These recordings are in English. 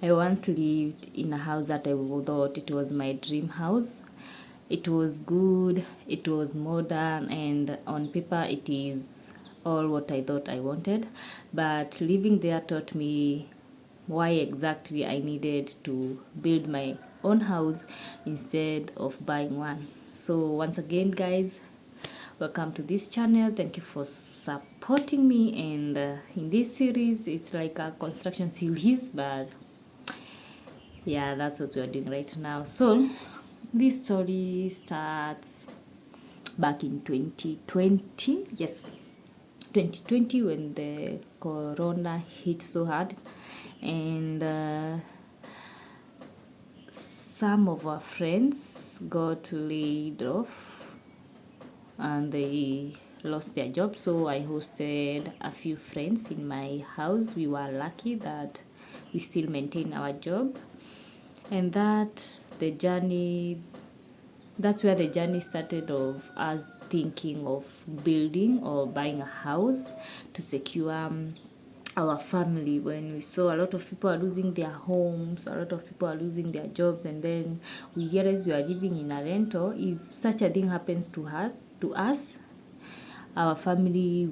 I once lived in a house that I thought it was my dream house. It was good, it was modern, and on paper it is all what I thought I wanted. But living there taught me why exactly I needed to build my own house instead of buying one. So, once again, guys, welcome to this channel. Thank you for supporting me. And in this series, it's like a construction series, but yeah, that's what we are doing right now. So this story starts back in 2020. Yes, 2020, when the corona hit so hard, and some of our friends got laid off and they lost their job. So I hosted a few friends in my house. We were lucky that we still maintain our job, and that's where the journey started of us thinking of building or buying a house to secure our family. When we saw a lot of people are losing their homes, a lot of people are losing their jobs, and then we realized we are living in a rental. If such a thing happens to us, our family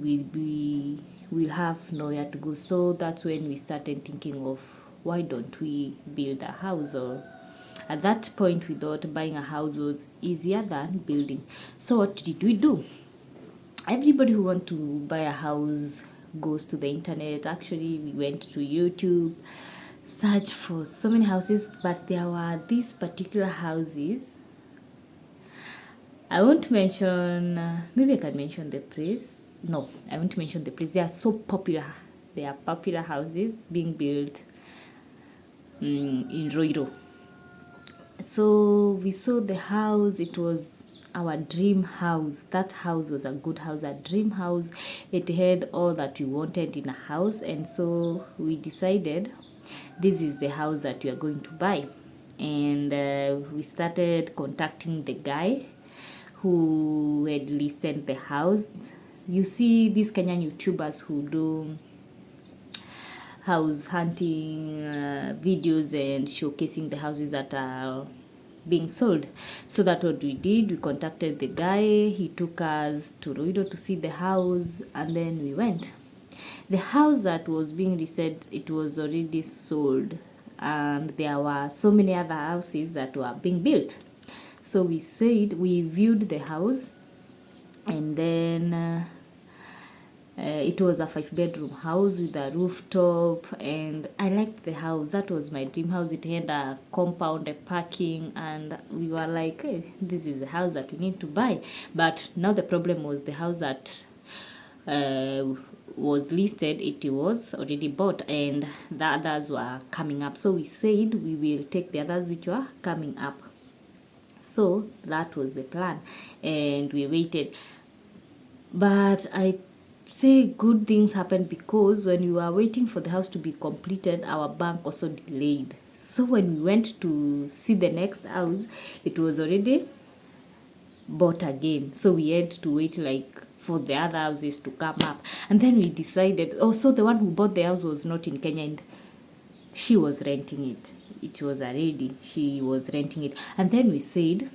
will have nowhere to go. So that's when we started thinking of, why don't we build a house? Or at that point we thought buying a house was easier than building. So what did we do? Everybody who wants to buy a house goes to the internet. Actually, we went to YouTube, search for so many houses, but there were these particular houses. I won't mention, maybe I can mention the place. No, I won't mention the place. They are so popular. They are popular houses being built in Roiro. So we saw the house. It was our dream house. That house was a good house, a dream house. It had all that we wanted in a house, and so we decided this is the house that we are going to buy. And we started contacting the guy who had listed the house. You see these Kenyan YouTubers who do house hunting videos and showcasing the houses that are being sold. So that's what we did. We contacted the guy. He took us to Ruido to see the house, and then we went. The house that was being listed, it was already sold, and there were so many other houses that were being built. So we viewed the house, and then it was a 5-bedroom house with a rooftop, and I liked the house. That was my dream house. It had a compound, a parking, and we were like, hey, this is the house that we need to buy. But now the problem was the house that was listed, it was already bought, and the others were coming up. So we said we will take the others which were coming up. So that was the plan, and we waited. But I say good things happened, because when we were waiting for the house to be completed, our bank also delayed. So when we went to see the next house, it was already bought again. So we had to wait like for the other houses to come up. And then we decided, so the one who bought the house was not in Kenya, and she was renting it. It was a lady. She was renting it. And then we said,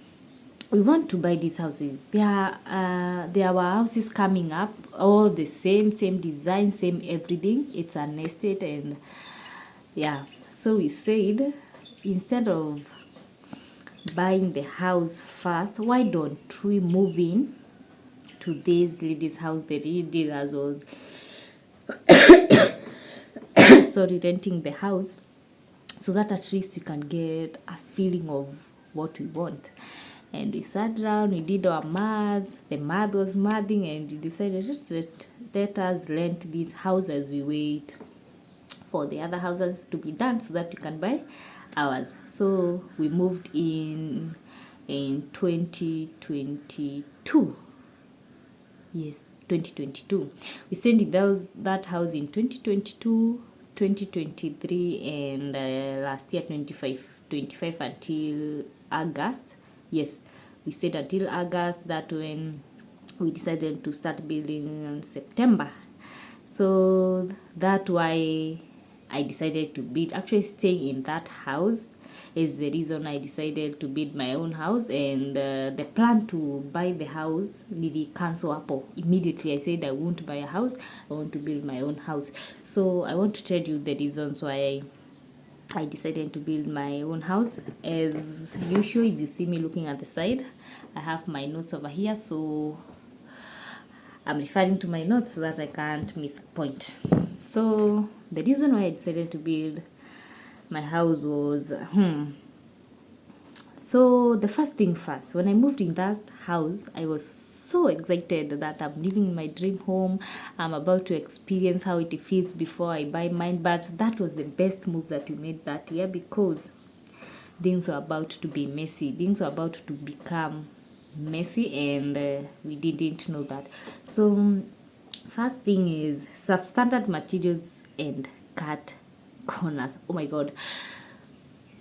we want to buy these houses. There were houses coming up, all the same design, same everything. It's an estate, and yeah. So we said, instead of buying the house first, why don't we move in to this lady's house? The lady that was renting the house, so that at least you can get a feeling of what we want. And we sat down, we did our math. The math was mathing, and we decided, let us rent this house as we wait for the other houses to be done, so that you can buy ours. So we moved in 2022. Yes, 2022. We stayed in that house in 2022, 2023, and last year 25 until August. Yes, we stayed until August. That when we decided to start building in September. So that's why I decided to build. Actually, staying in that house is the reason I decided to build my own house. And the plan to buy the house, nili cancel hapo immediately. I said I won't buy a house, I want to build my own house. So I want to tell you the reasons why I decided to build my own house. As usual, if you see me looking at the side, I have my notes over here, so I'm referring to my notes so that I can't miss a point. So the reason why I decided to build my house was so the first thing first, when I moved in that house, I was so excited that I'm living in my dream home. I'm about to experience how it feels before I buy mine. But that was the best move that we made that year, because things were about to be messy. Things were about to become messy, and we didn't know that. So first thing is substandard materials and cut corners. Oh my god,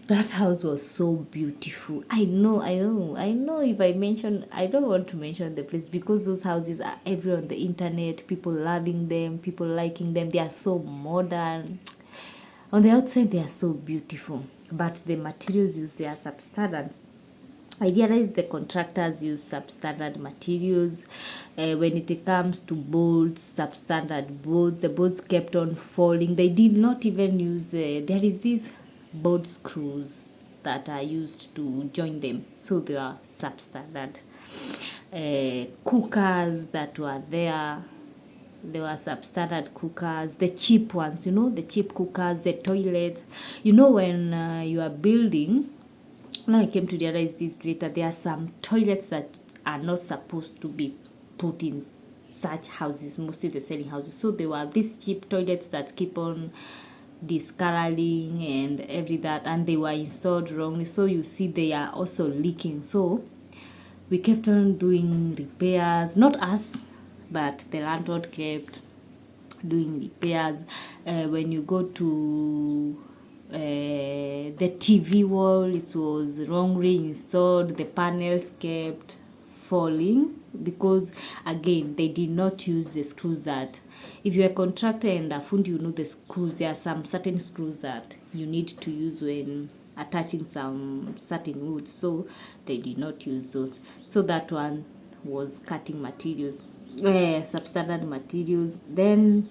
that house was so beautiful. I know if I mention, I don't want to mention the place, because those houses are everywhere on the internet, people loving them, people liking them. They are so modern. On the outside they are so beautiful, but the materials used, they are substandard. I realized the contractors use substandard materials. When it comes to boards, substandard boards, the boards kept on falling. They did not even use there is these board screws that are used to join them, so they are substandard. Cookers that were there, they were substandard cookers, the cheap ones, the cheap cookers, the toilets. When you are building, now I came to realize this later, there are some toilets that are not supposed to be put in such houses, mostly the selling houses. So there were these cheap toilets that keep on discoloring and every that, and they were installed wrongly, so you see they are also leaking. So we kept on doing repairs, not us, but the landlord kept doing repairs. When you go to the TV wall, it was wrongly installed. The panels kept falling because, again, they did not use the screws that, if you're a contractor and a fundi, the screws, there are some certain screws that you need to use when attaching some certain wood, so they did not use those. So that one was cutting materials, substandard materials. Then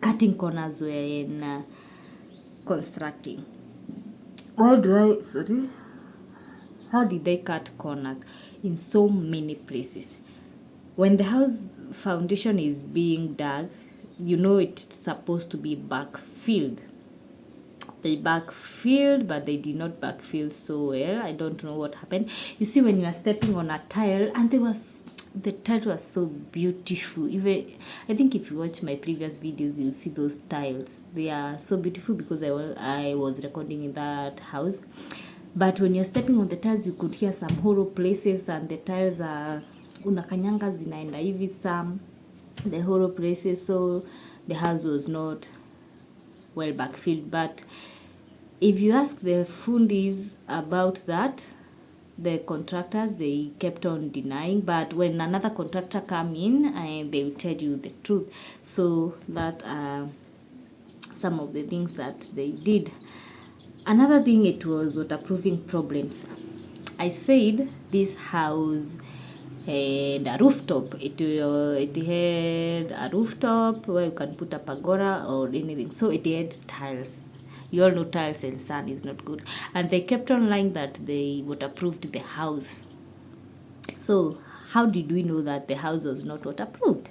cutting corners were in constructing. How did they cut corners? In so many places. When the house foundation is being dug, it's supposed to be backfilled. They backfilled, but they did not backfill so well. I don't know what happened. You see, when you are stepping on a tile, and the tile was so beautiful. Even I think if you watch my previous videos, you'll see those tiles. They are so beautiful because I was recording in that house. But when you're stepping on the tiles, you could hear some hollow places, and the tiles are unakanyanga zinaenda hivi some the hollow places, so the house was not well backfilled. But if you ask the fundis about that, the contractors, they kept on denying. But when another contractor come in, they will tell you the truth. So that some of the things that they did. Another thing, it was waterproofing problems. I said this house had a rooftop. It had a rooftop where you can put a pagoda or anything. So it had tiles. You all know tiles and sand is not good. And they kept on lying that they waterproofed the house. So how did we know that the house was not waterproofed?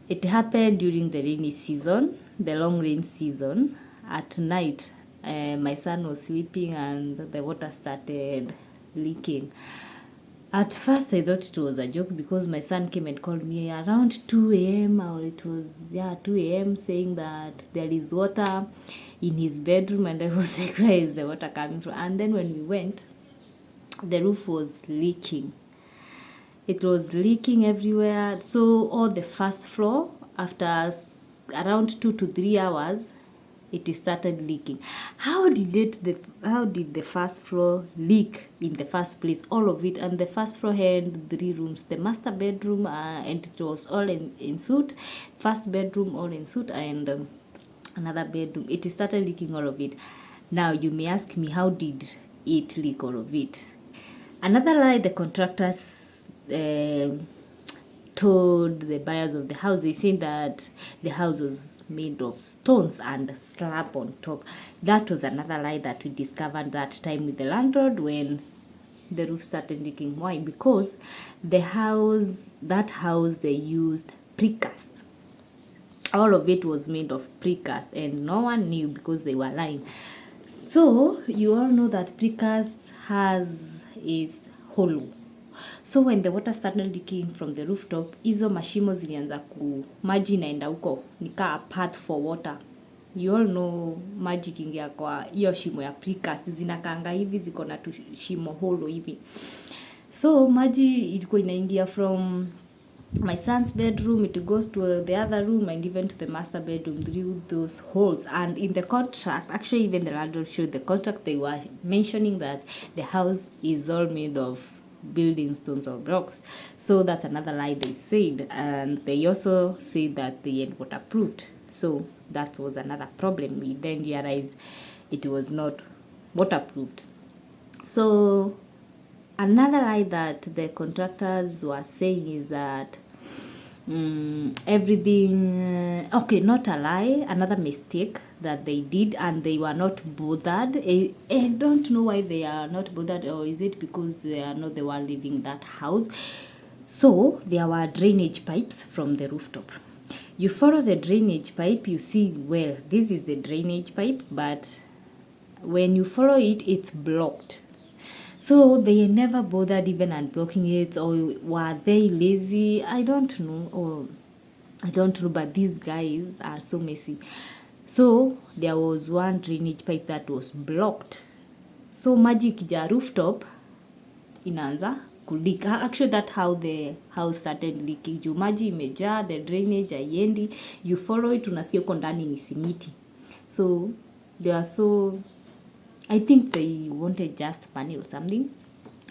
It happened during the rainy season, the long rain season. At night, my son was sleeping and the water started leaking. At first, I thought it was a joke because my son came and called me around 2 a.m. or it was 2 a.m. saying that there is water in his bedroom, and I was like, where is the water coming from? And then when we went, the roof was leaking. It was leaking everywhere. So all the first floor, after around 2 to 3 hours, it started leaking. How did the first floor leak in the first place? All of it. And the first floor had 3 rooms, the master bedroom, and it was all in suite. First bedroom all in suite, and another bedroom. It started leaking all of it. Now you may ask me, how did it leak all of it? Another lie the contractors told the buyers of the house. They said that the house was made of stones and slab on top. That was another lie that we discovered that time with the landlord when the roof started leaking. Why? Because that house they used precast. All of it was made of precast, and no one knew because they were lying. So you all know that precast is hollow. So when the water started leaking from the rooftop, hizo mashimo zilianza maji inaenda huko nika path for water. You all know maji kingia kwa hiyo shimo ya precast zinakaanga hivi, ziko na shimo hollow hivi. So maji ilikuwa inaingia from my son's bedroom, it goes to the other room and even to the master bedroom through those holes. And in the contract, actually even the landlord showed the contract, they were mentioning that the house is all made of building stones or blocks. So that's another lie they said. And they also said that they had waterproofed. So that was another problem. We then realized it was not waterproofed. So another lie that the contractors were saying is that everything, okay, not a lie, another mistake that they did, and they were not bothered. I don't know why they are not bothered, or is it because they are not the one living that house. So there were drainage pipes from the rooftop. You follow the drainage pipe, you see, well, this is the drainage pipe, but when you follow it, it's blocked. So they never bothered even unblocking it, or were they lazy? I don't know, but these guys are so messy. So there was one drainage pipe that was blocked. So maji ikija rooftop inaanza kuleak. Actually, that's how the house started leaking. Juu maji imejaa, the drainage haiendi, you follow it, unasikia uko ndani ni simiti. So they are so, I think they wanted just money or something.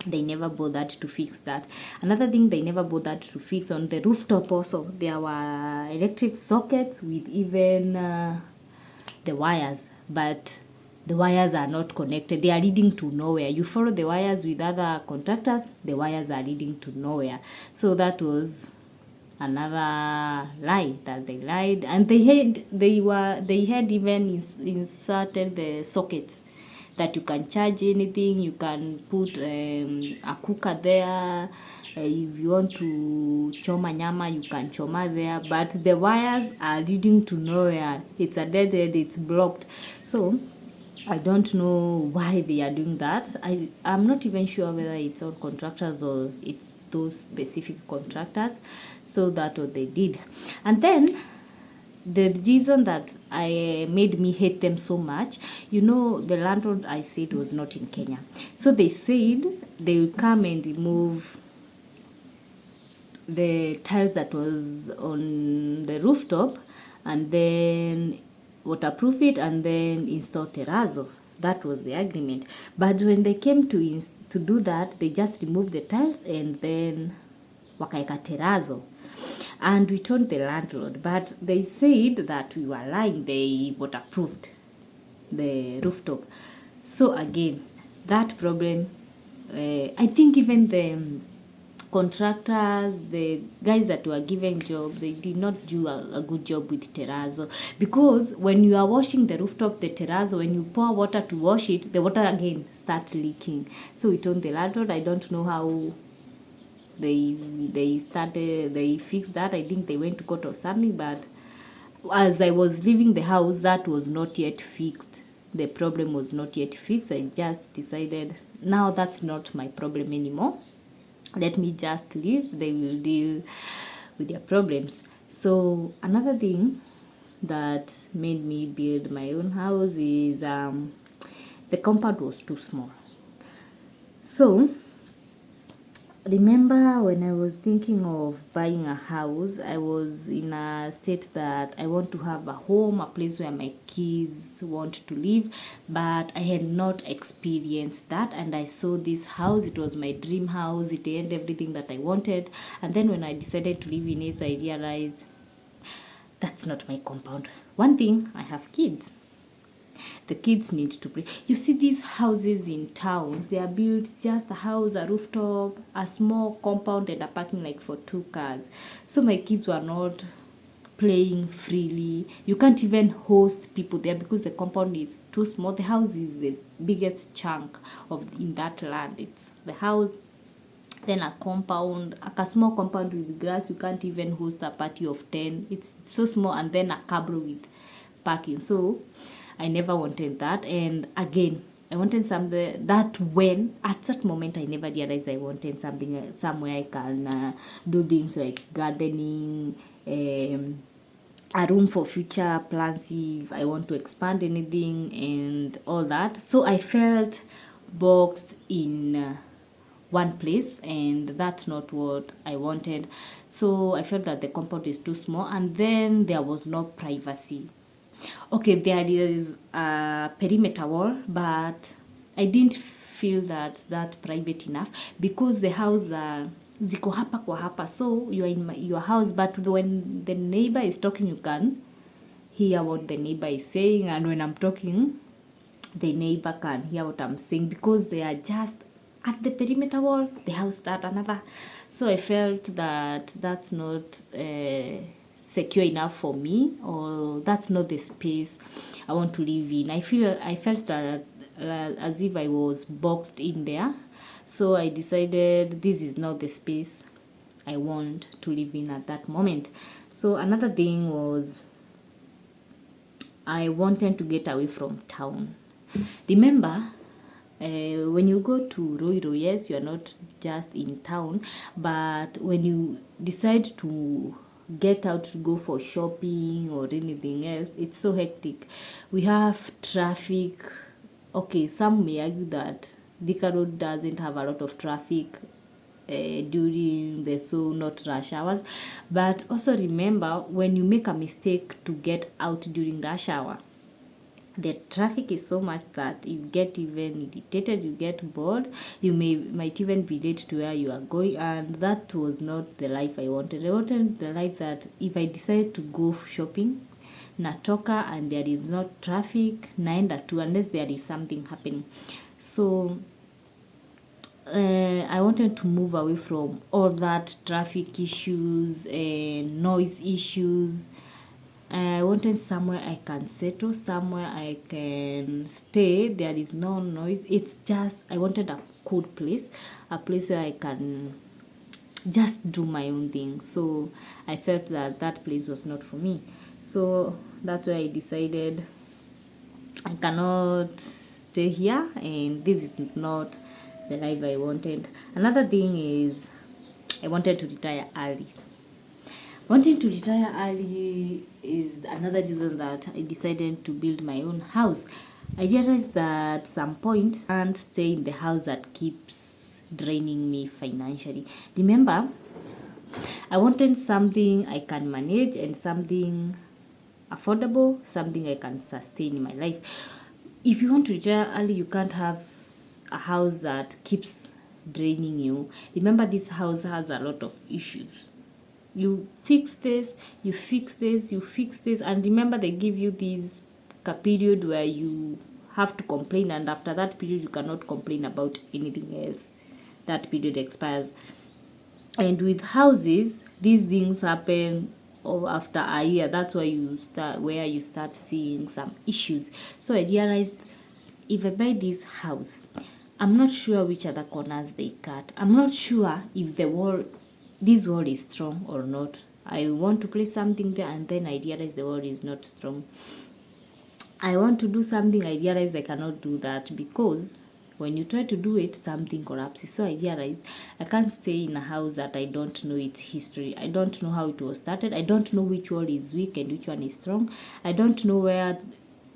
They never bothered to fix that. Another thing they never bothered to fix, on the rooftop also, there were electric sockets with even the wires, but the wires are not connected. They are leading to nowhere. You follow the wires with other contractors, the wires are leading to nowhere. So that was another lie that they lied. And they had even inserted the sockets that you can charge anything. You can put a cooker there. If you want to choma nyama, you can choma there. But the wires are leading to nowhere. It's a dead end. It's blocked. So I don't know why they are doing that. I'm not even sure whether it's all contractors or it's those specific contractors. So that's what they did. And then the reason that I made me hate them so much, the landlord I said was not in Kenya. So they said they will come and remove the tiles that was on the rooftop and then waterproof it and then install terrazzo. That was the agreement. But when they came to do that, they just removed the tiles and then wakaeka terrazzo. And we told the landlord, but they said that we were lying. They waterproofed the rooftop. So again, that problem, I think even the contractors, the guys that were given job, they did not do a good job with terrazzo, because when you are washing the rooftop, the terrazzo, when you pour water to wash it, the water again starts leaking. So we told the landlord, I don't know how they fixed that. I think they went to court or something, but as I was leaving the house, that was not yet fixed. The problem was not yet fixed. I just decided, now that's not my problem anymore. Let me just leave. They will deal with their problems. So another thing that made me build my own house is the compound was too small. So remember when I was thinking of buying a house, I was in a state that I want to have a home, a place where my kids want to live, but I had not experienced that. And I saw this house. It was my dream house. It had everything that I wanted. And then when I decided to live in it, I realized that's not my compound. One thing, I have kids. The kids need to play. You see these houses in towns, they are built just a house, a rooftop, a small compound, and a parking like for 2 cars. So my kids were not playing freely. You can't even host people there because the compound is too small. The house is the biggest chunk of in that land. It's the house, then a compound, like a small compound with grass. You can't even host a party of 10. It's so small, and then a cabro with parking. So I never wanted that. And again, I wanted something that when at that moment I never realized I wanted something somewhere I can do things like gardening, a room for future plans if I want to expand anything and all that. So I felt boxed in one place, and that's not what I wanted. So I felt that the compound is too small, and then there was no privacy. Okay, there is a perimeter wall, but I didn't feel that private enough because the house ziko hapa kwa hapa, so you are in your house, but when the neighbor is talking you can hear what the neighbor is saying, and when I'm talking the neighbor can hear what I'm saying because they are just at the perimeter wall, the house that another. So I felt that that's not secure enough for me, or that's not the space I want to live in. I felt that as if I was boxed in there. So I decided this is not the space I want to live in at that moment. So another thing was I wanted to get away from town. Remember, when you go to Roiro, yes, you are not just in town, but when you decide to get out to go for shopping or anything else, it's so hectic. We have traffic. Okay, some may argue that Thika Road doesn't have a lot of traffic during the not rush hours, but also remember, when you make a mistake to get out during rush hour, the traffic is so much that you get even irritated, you get bored, you might even be late to where you are going, and that was not the life I wanted. I wanted the life that if I decide to go shopping, natoka and there is not traffic, naenda tu unless there is something happening. So I wanted to move away from all that traffic issues and noise issues. I wanted somewhere I can settle, somewhere I can stay. There is no noise. It's just, I wanted a cool place, a place where I can just do my own thing. So I felt that that place was not for me. So that's why I decided I cannot stay here, and this is not the life I wanted. Another thing is I wanted to retire early. Wanting to retire early is another reason that I decided to build my own house. I realized that at some point I can't stay in the house that keeps draining me financially. Remember, I wanted something I can manage and something affordable, something I can sustain in my life. If you want to retire early, you can't have a house that keeps draining you. Remember, this house has a lot of issues. You fix this, you fix this, you fix this, and remember they give you this period where you have to complain, and after that period you cannot complain about anything else. That period expires. And with houses, these things happen after a year. That's why you start seeing some issues. So I realized, if I buy this house, I'm not sure which other corners they cut. I'm not sure if this wall is strong or not. I want to place something there, and then I realize the wall is not strong. I want to do something, I realize I cannot do that because when you try to do it, something collapses. So I realize I can't stay in a house that I don't know its history. I don't know how it was started. I don't know which wall is weak and which one is strong. I don't know where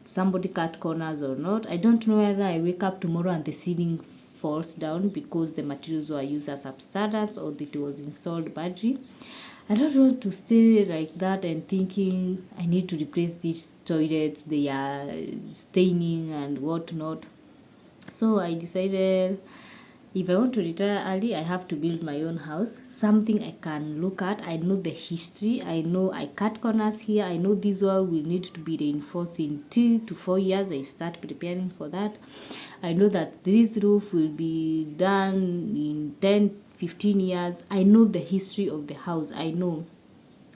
somebody cut corners or not. I don't know whether I wake up tomorrow and the ceiling falls down because the materials were used as substandards or it was installed badly. I don't want to stay like that and thinking I need to replace these toilets, they are staining and whatnot. So I decided if I want to retire early, I have to build my own house, something I can look at. I know the history. I know I cut corners here. I know this wall will need to be reinforced in 3 to 4 years. I start preparing for that. I know that this roof will be done in 10-15 years. I know the history of the house. I know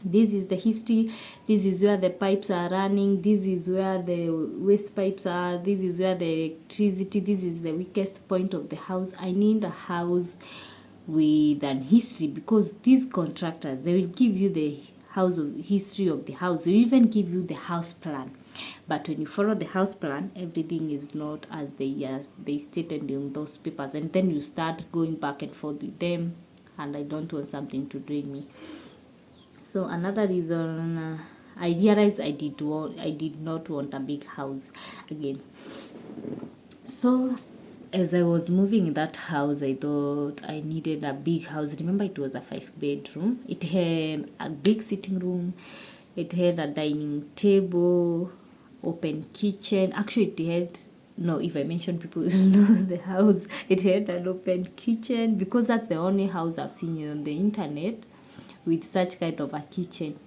this is the history, this is where the pipes are running, this is where the waste pipes are, this is where the electricity, this is the weakest point of the house. I need a house with an history, because these contractors, they will give you the history of the house. They will even give you the house plan. But when you follow the house plan, everything is not as they stated in those papers, and then you start going back and forth with them, and I don't want something to drain me. So another reason, I realized I did not want a big house again. So as I was moving in that house, I thought I needed a big house. Remember, it was a 5-bedroom. It had a big sitting room. It had a dining table, open kitchen. Actually, it had, no, if I mention, people will know the house. It had an open kitchen, because that's the only house I've seen on the internet with such kind of a kitchen.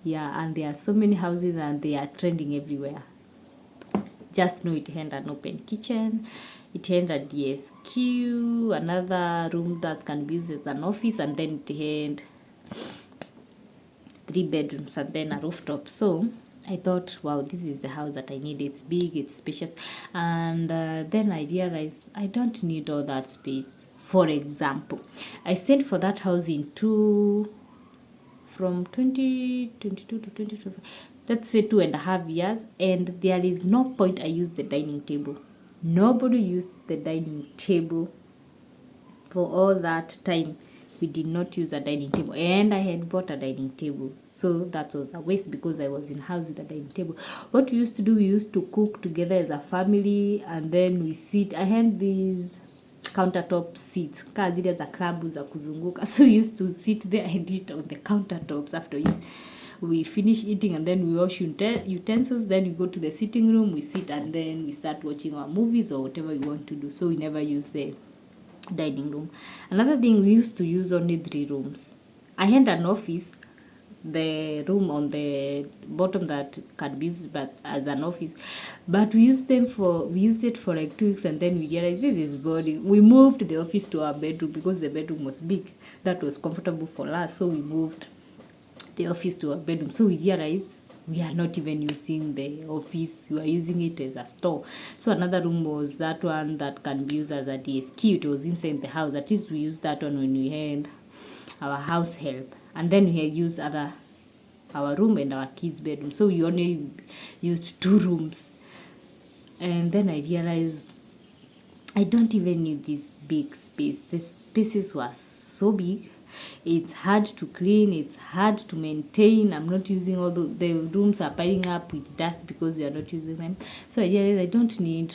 Yeah, and there are so many houses and they are trending everywhere. Just know it had an open kitchen. It had a DSQ, another room that can be used as an office, and then it had 3 bedrooms and then a rooftop. So I thought, wow, this is the house that I need. It's big, it's spacious. And then I realized I don't need all that space. For example, I stayed for that house from 2022 to 2025, let's say 2.5 years, and there is no point I used the dining table. Nobody used the dining table for all that time. We did not use a dining table, and I had bought a dining table, so that was a waste, because I was in house with a dining table. What we used to do, we used to cook together as a family, and then we sit. I had these countertop seats, zile za klabu za kuzunguka, so we used to sit there and eat on the countertops. After we finish eating, and then we wash utensils, then we go to the sitting room, we sit, and then we start watching our movies or whatever we want to do. So we never use the dining room. Another thing, we used to use only 3 rooms. I had an office, the room on the bottom that can be used but as an office, but we used it for like 2 weeks, and then we realized this is boring. We moved the office to our bedroom, because the bedroom was big, that was comfortable for us. So we moved the office to our bedroom. So we realized we are not even using the office, we are using it as a store. So another room was that one that can be used as a DSQ. It was inside the house. At least we used that one when we had our house help, and then we had used our room and our kids' bedroom. So we only used 2 rooms. And then I realized I don't even need this big space. The spaces were so big. It's hard to clean, it's hard to maintain. I'm not using all the rooms are piling up with dust because you are not using them. So I realized I don't need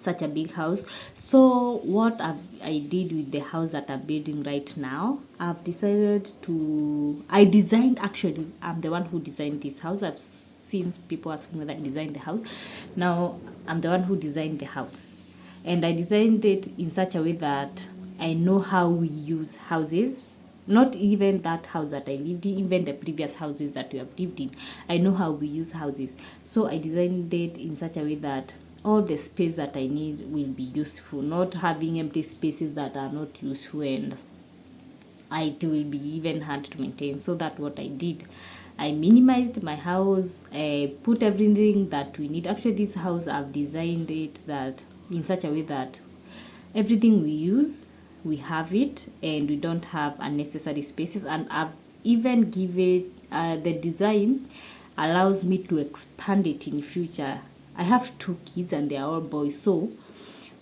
such a big house. So what I did with the house that I'm building right now, I've decided actually, I'm the one who designed this house. I've seen people asking whether I designed the house. Now I'm the one who designed the house, and I designed it in such a way that I know how we use houses. Not even that house that I lived in, even the previous houses that we have lived in, I know how we use houses. So I designed it in such a way that all the space that I need will be useful, not having empty spaces that are not useful, and it will be even hard to maintain. So that's what I did. I minimized my house, I put everything that we need. Actually, this house, I've designed it that in such a way that everything we use, we have it, and we don't have unnecessary spaces. And I've even given the design allows me to expand it in future. I have 2 kids and they are all boys, so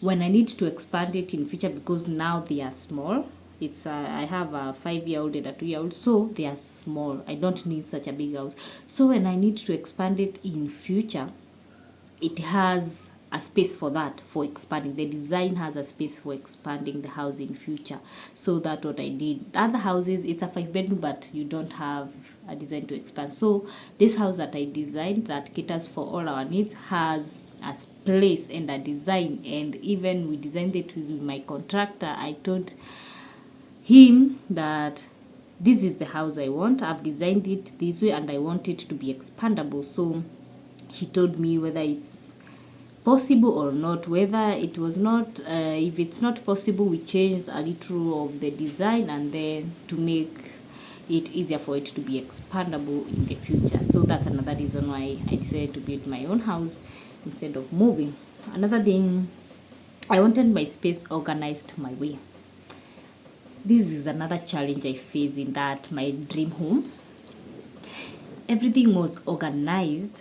when I need to expand it in future, because now they are small, I have a 5-year-old and a 2-year-old, so they are small. I don't need such a big house. So when I need to expand it in future, it has a space for that, for expanding. The design has a space for expanding the house in future. So that's what I did. Other houses, it's a 5-bedroom, but you don't have a design to expand. So this house that I designed that caters for all our needs has a place and a design, and even we designed it with my contractor. I told him that this is the house I want. I've designed it this way and I want it to be expandable. So he told me whether it's possible or not. Whether it was not, if it's not possible, we changed a little of the design and then to make it easier for it to be expandable in the future. So that's another reason why I decided to build my own house instead of moving. Another thing, I wanted my space organized my way. This is another challenge I face in that my dream home. Everything was organized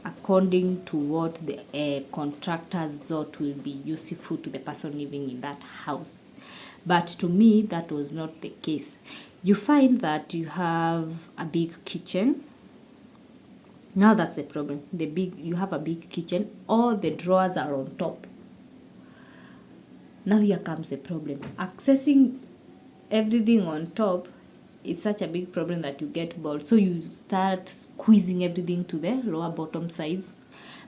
according to what the contractors thought will be useful to the person living in that house. But to me, that was not the case. You find that you have a big kitchen. Now that's the problem. You have a big kitchen, all the drawers are on top. Now here comes the problem. Accessing everything on top, it's such a big problem that you get bored. So you start squeezing everything to the lower bottom sides,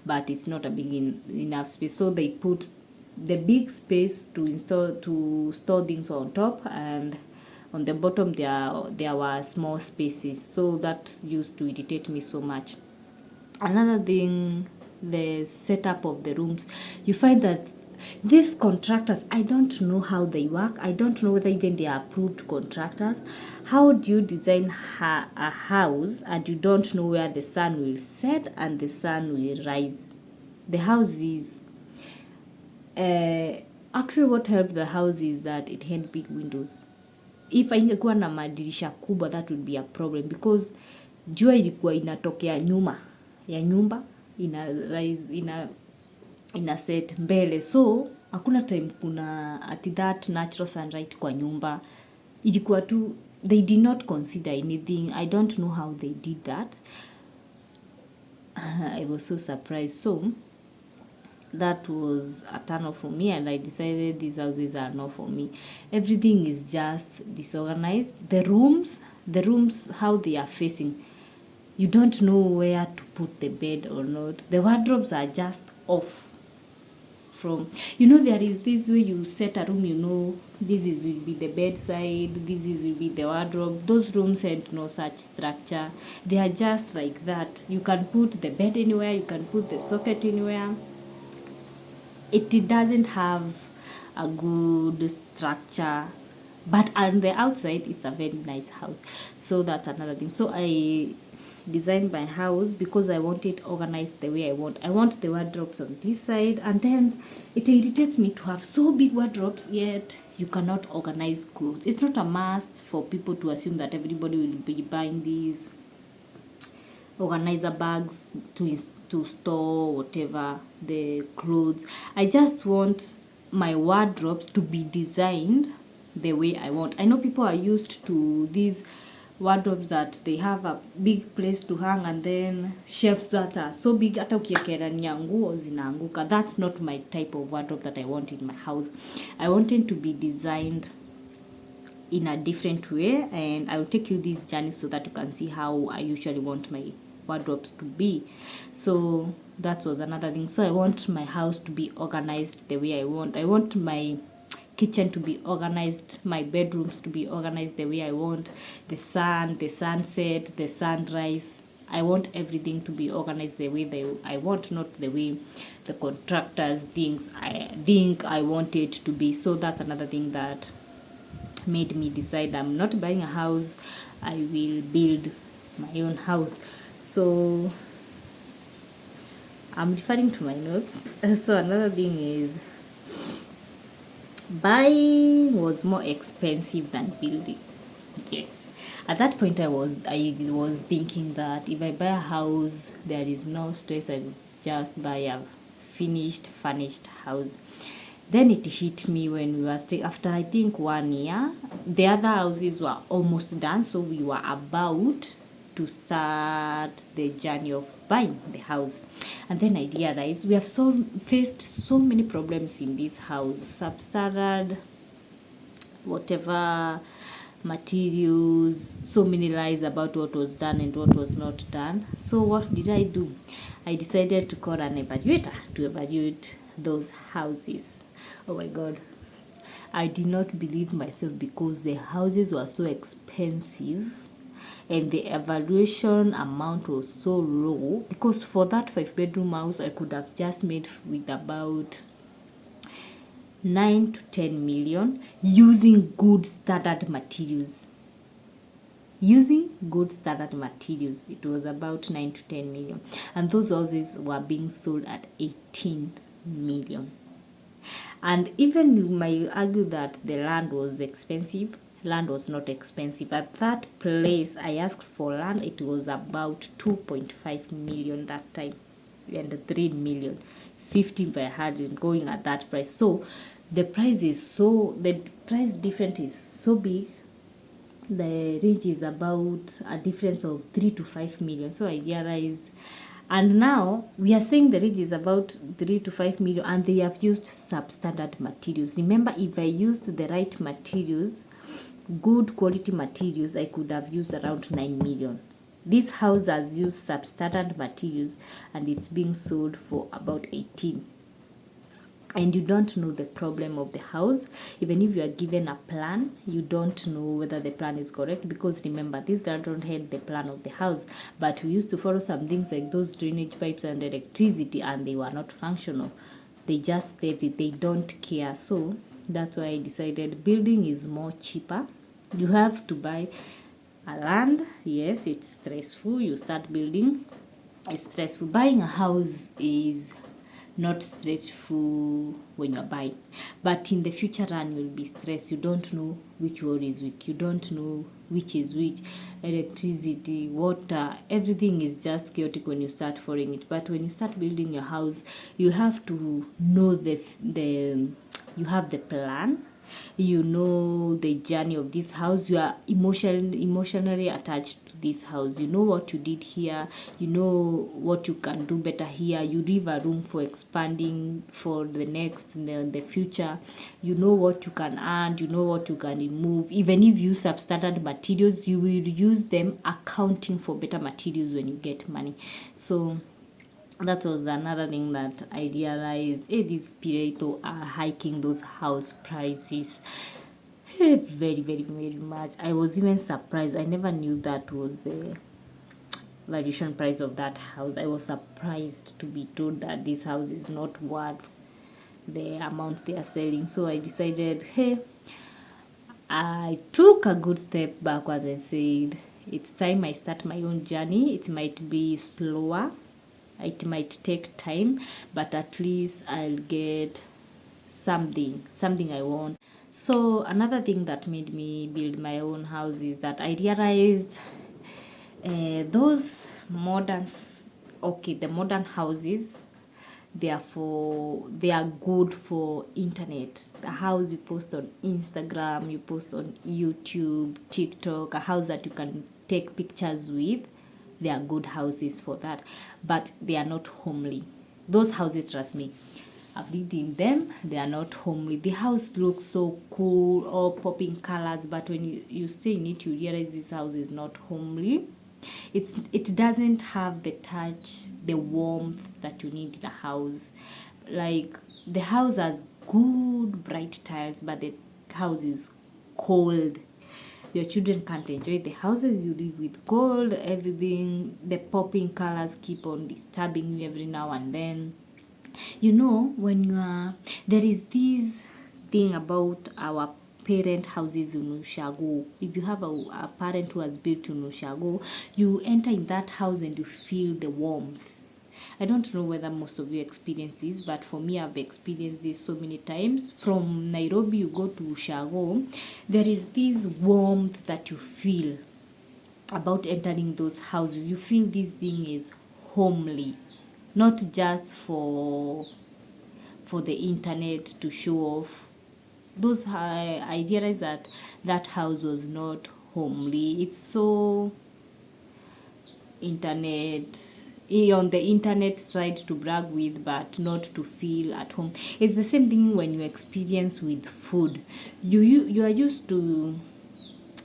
but it's not a big enough space. So they put the big space to store things on top, and on the bottom there were small spaces. So that used to irritate me so much. Another thing, the setup of the rooms. You find that these contractors, I don't know how they work. I don't know whether even they are approved contractors. How do you design a house and you don't know where the sun will set and the sun will rise? The house is... actually what helped the house is that it had big windows. If ingekuwa na madirisha kubwa, that would be a problem, because jua ilikuwa inatokea nyuma ya nyumba, ina set mbele. So hakuna time kuna at that natural sunlight kwa nyumba. Ilikuwa tu, they did not consider anything. I don't know how they did that. I was so surprised. So that was a turn off for me, and I decided these houses are not for me. Everything is just disorganized. The rooms, how they are facing, you don't know where to put the bed or not. The wardrobes are just off from, there is this way you set a room, this will be the bedside, this will be the wardrobe. Those rooms had no such structure. They are just like that. You can put the bed anywhere, you can put the socket anywhere. It doesn't have a good structure, but on the outside it's a very nice house. So that's another thing. So I designed my house because I want it organized the way I want. I want the wardrobes on this side, and then it irritates me to have so big wardrobes yet you cannot organize clothes. It's not a must for people to assume that everybody will be buying these organizer bags to store whatever the clothes. I just want my wardrobes to be designed the way I want. I know people are used to these wardrobes that they have a big place to hang and then shelves that are so big hata ukiekelea nguo zinaanguka. That's not my type of wardrobe that I want in my house. I want it to be designed in a different way, and I will take you this journey so that you can see how I usually want my wardrobes to be. So that was another thing. So I want my house to be organized the way I want. I want my kitchen to be organized, my bedrooms to be organized the way I want, the sun, the sunset, the sunrise. I want everything to be organized the way I want, not the way the contractors think I want it to be. So that's another thing that made me decide I'm not buying a house, I will build my own house. So I'm referring to my notes. So another thing is, buying was more expensive than building. Yes, at that point I was thinking that if I buy a house, there is no stress. I will just buy a furnished house. Then it hit me when we were staying. After I think 1 year, the other houses were almost done, so we were about to start the journey of buying the house. And then I realized we have faced so many problems in this house. Substandard, whatever materials, so many lies about what was done and what was not done. So what did I do? I decided to call an evaluator to evaluate those houses. Oh my god, I did not believe myself because the houses were so expensive and the evaluation amount was so low, because for that 5-bedroom house I could have just made with about 9 to 10 million using good standard materials. It was about 9 to 10 million, and those houses were being sold at 18 million. And even you might argue that the land was expensive. Land was not expensive. At that place I asked for land, it was about 2.5 million that time, and 3 million 15 I had in going at that price. So the price difference is so big. The range is about a difference of 3 to 5 million. So I realized, and now we are saying the range is about 3 to 5 million, and they have used substandard materials. Remember, if I used the right materials, good quality materials, I could have used around 9 million. This house has used substandard materials and it's being sold for about 18. And you don't know the problem of the house. Even if you are given a plan, you don't know whether the plan is correct, because remember, these don't have the plan of the house, but we used to follow some things like those drainage pipes and electricity, and they were not functional. They just left it. They don't care. So that's why I decided building is more cheaper. You have to buy a land. Yes, it's stressful. You start building, it's stressful. Buying a house is not stressful when you're buying, but in the future run you'll be stressed. You don't know which wall is weak, you don't know which is which, electricity, water, everything is just chaotic when you start following it. But when you start building your house, you have to know you have the plan, you know the journey of this house, you are emotionally attached to this house, you know what you did here, you know what you can do better here, you leave a room for expanding for the next the future, you know what you can add, you know what you can remove. Even if you use substandard materials, you will use them accounting for better materials when you get money. So that was another thing that I realized. These people are hiking those house prices very, very, very much. I was even surprised. I never knew that was the valuation price of that house. I was surprised to be told that this house is not worth the amount they are selling. So I decided, I took a good step backwards and said, it's time I start my own journey. It might be slower, it might take time, but at least I'll get something I want. So another thing that made me build my own house is that I realized those the modern houses, they are good for internet. The house you post on Instagram, you post on YouTube, TikTok, a house that you can take pictures with, they are good houses for that, but they are not homely. Those houses, trust me, I've lived in them, they are not homely. The house looks so cool, all popping colors, but when you stay in it, you realize this house is not homely. It doesn't have the touch, the warmth that you need in a house. Like, the house has good bright tiles, but the house is cold. Your children can't enjoy the houses you live with. Cold, everything, the popping colors keep on disturbing you every now and then. You know, there is this thing about our parent houses in Ushago. If you have a parent who has built in Ushago, you enter in that house and you feel the warmth. I don't know whether most of you experience this, but for me, I've experienced this so many times. From Nairobi, you go to Ushago, there is this warmth that you feel about entering those houses. You feel this thing is homely, not just for the internet to show off. I realized that house was not homely. It's so internet on the internet side to brag with, but not to feel at home. It's the same thing when you experience with food. You are used to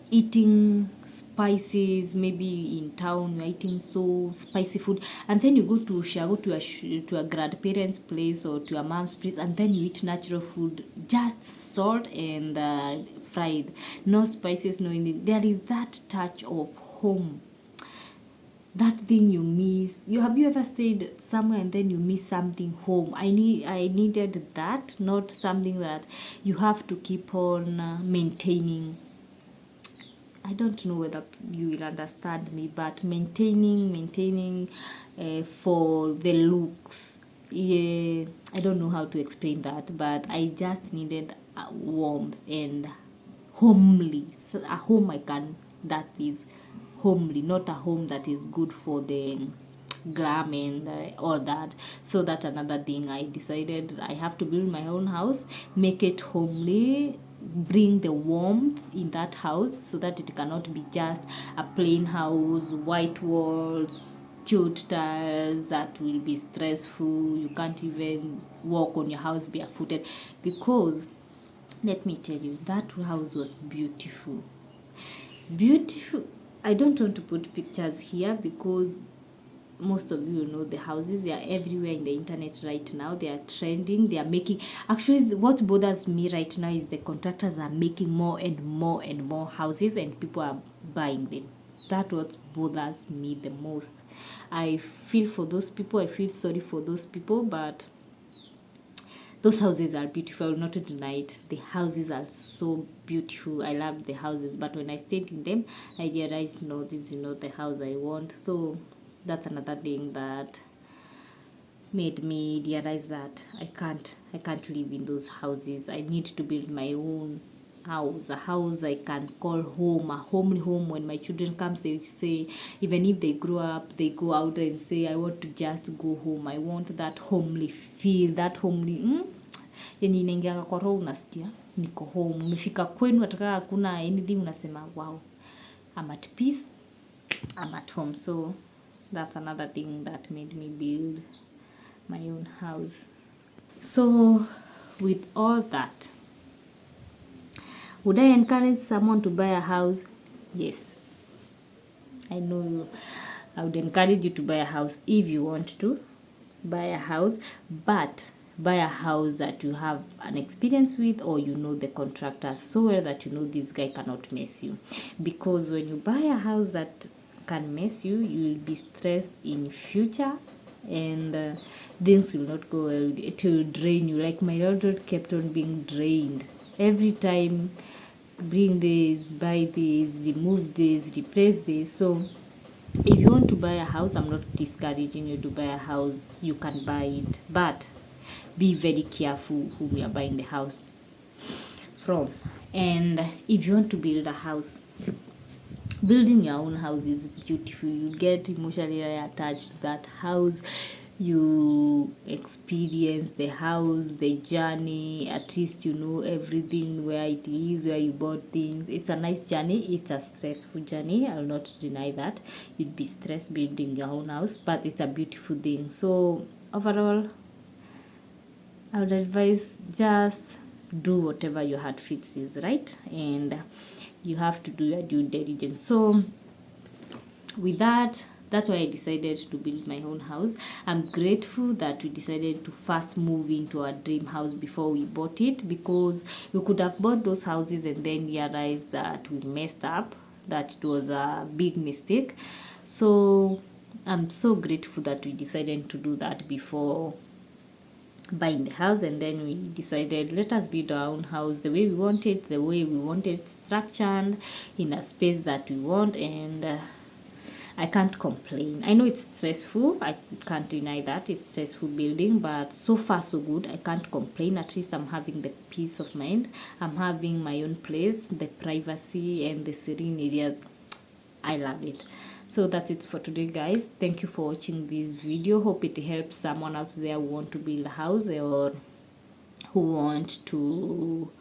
eating spices. Maybe in town you're eating so spicy food, and then you go to a grandparents place or to your mom's place, and then you eat natural food, just salt and fried, no spices, no anything. There is that touch of home, that thing you miss. Have you ever stayed somewhere and then you miss something home? I needed that, not something that you have to keep on maintaining. I don't know whether you will understand me, but maintaining for the looks. Yeah, I don't know how to explain that, but I just needed warmth and homely. So a home that is homely, not a home that is good for the gram and all that. So that's another thing. I decided I have to build my own house, make it homely, bring the warmth in that house, so that it cannot be just a plain house, white walls, cute tiles that will be stressful. You can't even walk on your house barefooted, because let me tell you, that house was beautiful. I don't want to put pictures here, because most of you know the houses. They are everywhere in the internet right now. They are trending. They are making, actually what bothers me right now is the contractors are making more and more and more houses, and people are buying them. That's what bothers me the most. I feel for those people. I feel sorry for those people, but those houses are beautiful. I will not deny it. The houses are so beautiful. I love the houses, but when I stayed in them, I realized, no, this is not the house I want. So that's another thing that made me realize that I can't live in those houses. I need to build my own house, a house I can call home, a homely home. When my children come, they say, even if they grow up, they go out and say, I want to just go home. I want that homely feel, that homely yenye inaingianga kwa roho, unasikia niko home. Umefika kwenu, ataka hakuna anything, unasema wow, I'm at peace, I'm at home. So that's another thing that made me build my own house. So with all that, would I encourage someone to buy a house? Yes. I know I would encourage you to buy a house if you want to buy a house, but buy a house that you have an experience with, or you know the contractor so well that you know this guy cannot mess you. Because when you buy a house that can mess you, you will be stressed in future, and things will not go well. It will drain you. Like my landlord kept on being drained every time. Bring this, buy this, remove this, replace this. So if you want to buy a house, I'm not discouraging you to buy a house. You can buy it, but be very careful whom you are buying the house from. And if you want to build a house, building your own house is beautiful. You get emotionally attached to that house. You experience the house, the journey. At least you know everything, where it is, where you bought things. It's a nice journey. It's a stressful journey, I'll not deny that. You'd be stressed building your own house, but it's a beautiful thing. So overall, I would advise, just do whatever your heart fits is, right? And you have to do your due diligence. So with that, that's why I decided to build my own house. I'm grateful that we decided to first move into our dream house before we bought it, because we could have bought those houses and then realized that we messed up, that it was a big mistake. So I'm so grateful that we decided to do that before buying the house. And then we decided, let us build our own house the way we want it, structured in a space that we want. And I can't complain. I know it's stressful. I can't deny that. It's stressful building, but so far so good. I can't complain. At least I'm having the peace of mind. I'm having my own place, the privacy and the serene area. I love it. So that's it for today, guys. Thank you for watching this video. Hope it helps someone out there who want to build a house or who want to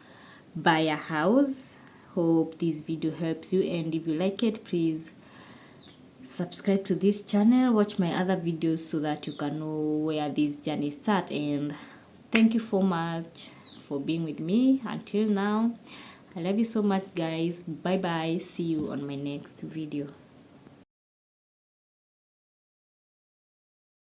buy a house. Hope this video helps you, and if you like it, please subscribe to this channel, watch my other videos so that you can know where this journey starts. And thank you so much for being with me until now. I love you so much, guys. Bye bye. See you on my next video.